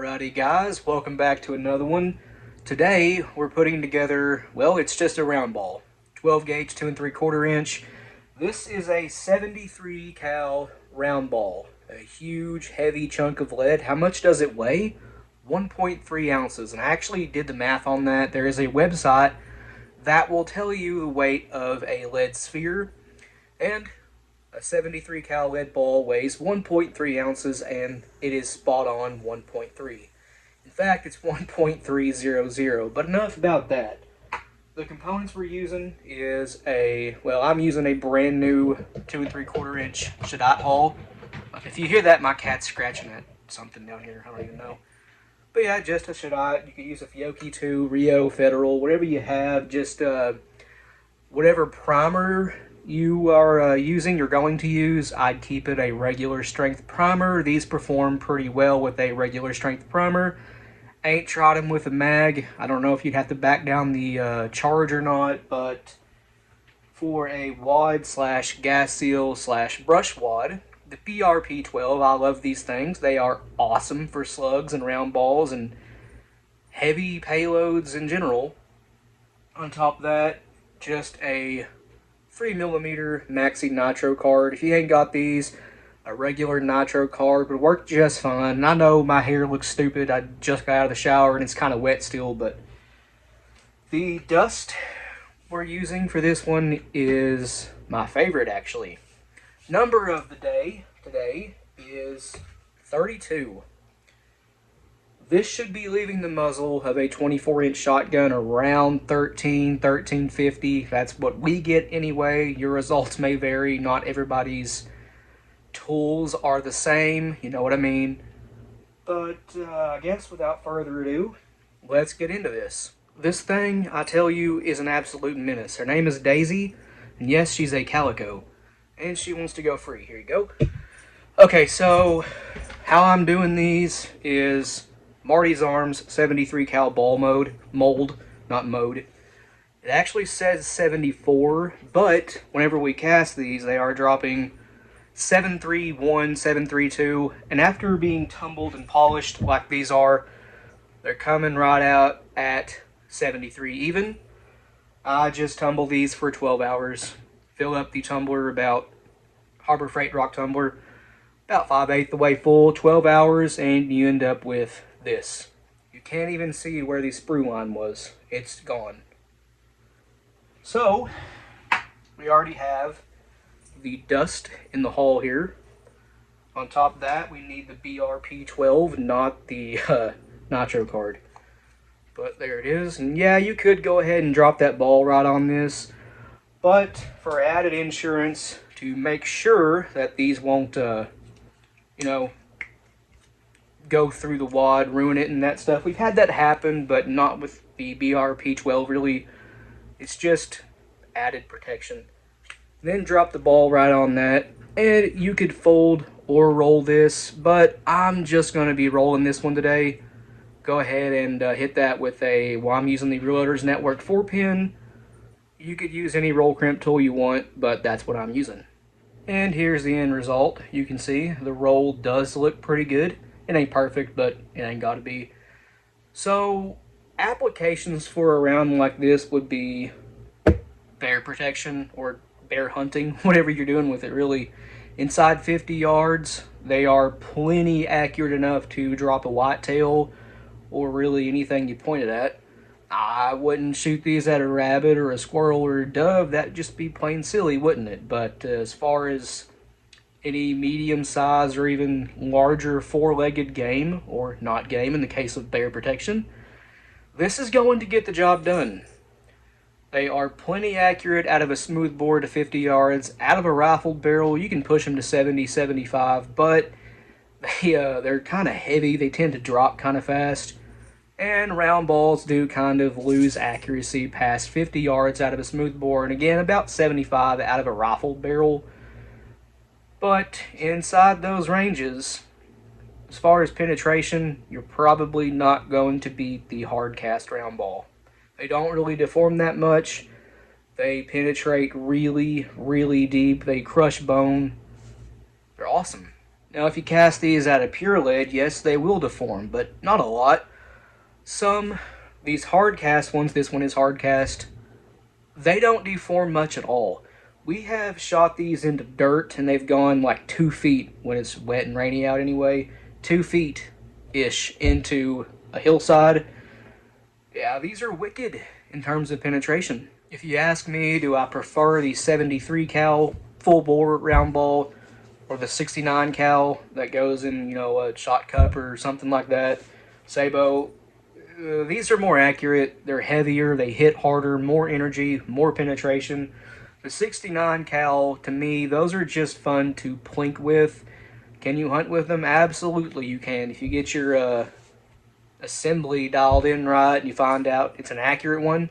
Alrighty guys, welcome back to another one. Today we're putting together, well, it's just a round ball. 12 gauge, 2 3/4 inch. This is a 73 cal round ball. A huge, heavy chunk of lead. How much does it weigh? 1.3 ounces. And I actually did the math on that. There is a website that will tell you the weight of a lead sphere. And a 73 cal lead ball weighs 1.3 ounces and it is spot on 1.3. In fact, it's 1.300, but enough about that. The components we're using is I'm using a brand new 2 3/4 inch Shadot hull. If you hear that, my cat's scratching at something down here, I don't even know. But yeah, just a Shadot. You could use a Fiocchi 2, Rio, Federal, whatever you have, just whatever primer you are you're going to use, I'd keep it a regular strength primer. These perform pretty well with a regular strength primer. Ain't tried them with a mag. I don't know if you'd have to back down the charge or not, but for a wad slash gas seal slash brush wad, the PRP-12, I love these things. They are awesome for slugs and round balls and heavy payloads in general. On top of that, just a 3mm Maxi Nitro card. If you ain't got these, a regular Nitro card would work just fine. And I know my hair looks stupid. I just got out of the shower and it's kind of wet still, but the dust we're using for this one is my favorite, actually. Number of the day today is 32. This should be leaving the muzzle of a 24-inch shotgun around 1350. That's what we get anyway. Your results may vary. Not everybody's tools are the same. You know what I mean? But I guess without further ado, let's get into this. This thing, I tell you, is an absolute menace. Her name is Daisy, and yes, she's a calico. And she wants to go free. Here you go. Okay, so how I'm doing these is Marty's Arms 73 cal ball mold, not mode. It actually says 74, but whenever we cast these, they are dropping 731, 732, and after being tumbled and polished like these are, they're coming right out at 73 even. I just tumble these for 12 hours. Fill up the tumbler about Harbor Freight rock tumbler, about 5/8 the way full, 12 hours, and you end up with this. You can't even see where the sprue line was. It's gone. So, we already have the dust in the hull here. On top of that, we need the BRP-12, not the Nitro card. But there it is. And yeah, you could go ahead and drop that ball right on this. But for added insurance, to make sure that these won't, go through the wad, ruin it and that stuff. We've had that happen, but not with the BRP-12 really. It's just added protection. Then drop the ball right on that. And you could fold or roll this, but I'm just going to be rolling this one today. Go ahead and hit that with I'm using the Reloaders Network 4-pin. You could use any roll crimp tool you want, but that's what I'm using. And here's the end result. You can see the roll does look pretty good. It ain't perfect, but it ain't got to be. So, applications for a round like this would be bear protection or bear hunting, whatever you're doing with it, really. Inside 50 yards, they are plenty accurate enough to drop a whitetail or really anything you point it at. I wouldn't shoot these at a rabbit or a squirrel or a dove. That'd just be plain silly, wouldn't it? But as far as any medium-sized or even larger four-legged game, or not game in the case of bear protection, this is going to get the job done. They are plenty accurate out of a smoothbore to 50 yards. Out of a rifled barrel, you can push them to 70, 75, but they're kind of heavy. They tend to drop kind of fast. And round balls do kind of lose accuracy past 50 yards out of a smoothbore, and again, about 75 out of a rifled barrel. But inside those ranges, as far as penetration, you're probably not going to beat the hard cast round ball. They don't really deform that much. They penetrate really, really deep. They crush bone. They're awesome. Now, if you cast these out of pure lead, yes, they will deform, but not a lot. These hard cast ones, this one is hard cast, they don't deform much at all. We have shot these into dirt and they've gone like 2 feet when it's wet and rainy out anyway. 2 feet ish into a hillside. Yeah, these are wicked in terms of penetration. If you ask me, do I prefer the 73 cal full bore round ball or the 69 cal that goes in, a shot cup or something like that, Sabo? These are more accurate, they're heavier, they hit harder, more energy, more penetration. The 69 cal, to me, those are just fun to plink with. Can you hunt with them? Absolutely you can. If you get your assembly dialed in right and you find out it's an accurate one,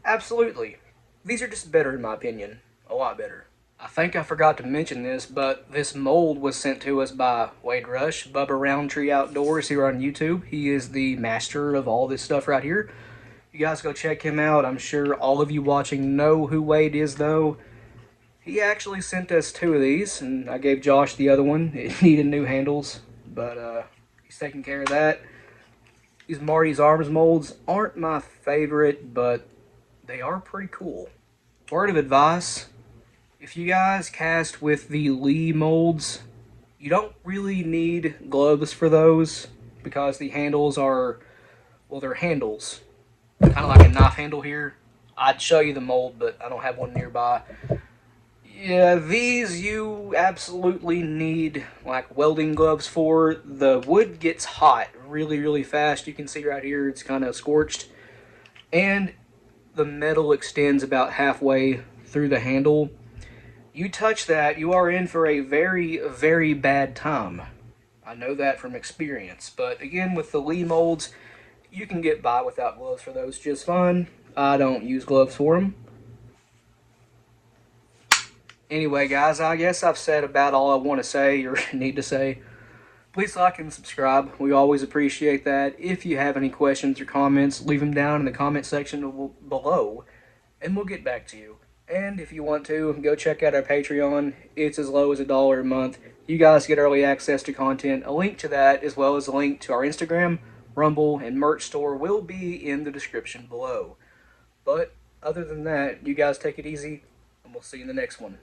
absolutely. These are just better in my opinion. A lot better. I think I forgot to mention this, but this mold was sent to us by Wade Rush, Bubba Roundtree Outdoors here on YouTube. He is the master of all this stuff right here. You guys go check him out. I'm sure all of you watching know who Wade is, though. He actually sent us 2 of these, and I gave Josh the other one. It needed new handles, but he's taking care of that. These Marty's Arms molds aren't my favorite, but they are pretty cool. Word of advice: if you guys cast with the Lee molds, you don't really need gloves for those because the handles are, well, they're handles. Kind of like a knife handle here. I'd show you the mold, but I don't have one nearby. Yeah, these you absolutely need like welding gloves for. The wood gets hot really, really fast. You can see right here it's kind of scorched. And the metal extends about halfway through the handle. You touch that, you are in for a very, very bad time. I know that from experience. But again, with the Lee molds, you can get by without gloves for those just fine. I don't use gloves for them. Anyway, guys, I guess I've said about all I want to say or need to say. Please like and subscribe. We always appreciate that. If you have any questions or comments, leave them down in the comment section below, and we'll get back to you. And if you want to, go check out our Patreon. It's as low as $1 a month. You guys get early access to content. A link to that, as well as a link to our Instagram, Rumble, and merch store will be in the description below. But other than that, you guys take it easy, and we'll see you in the next one.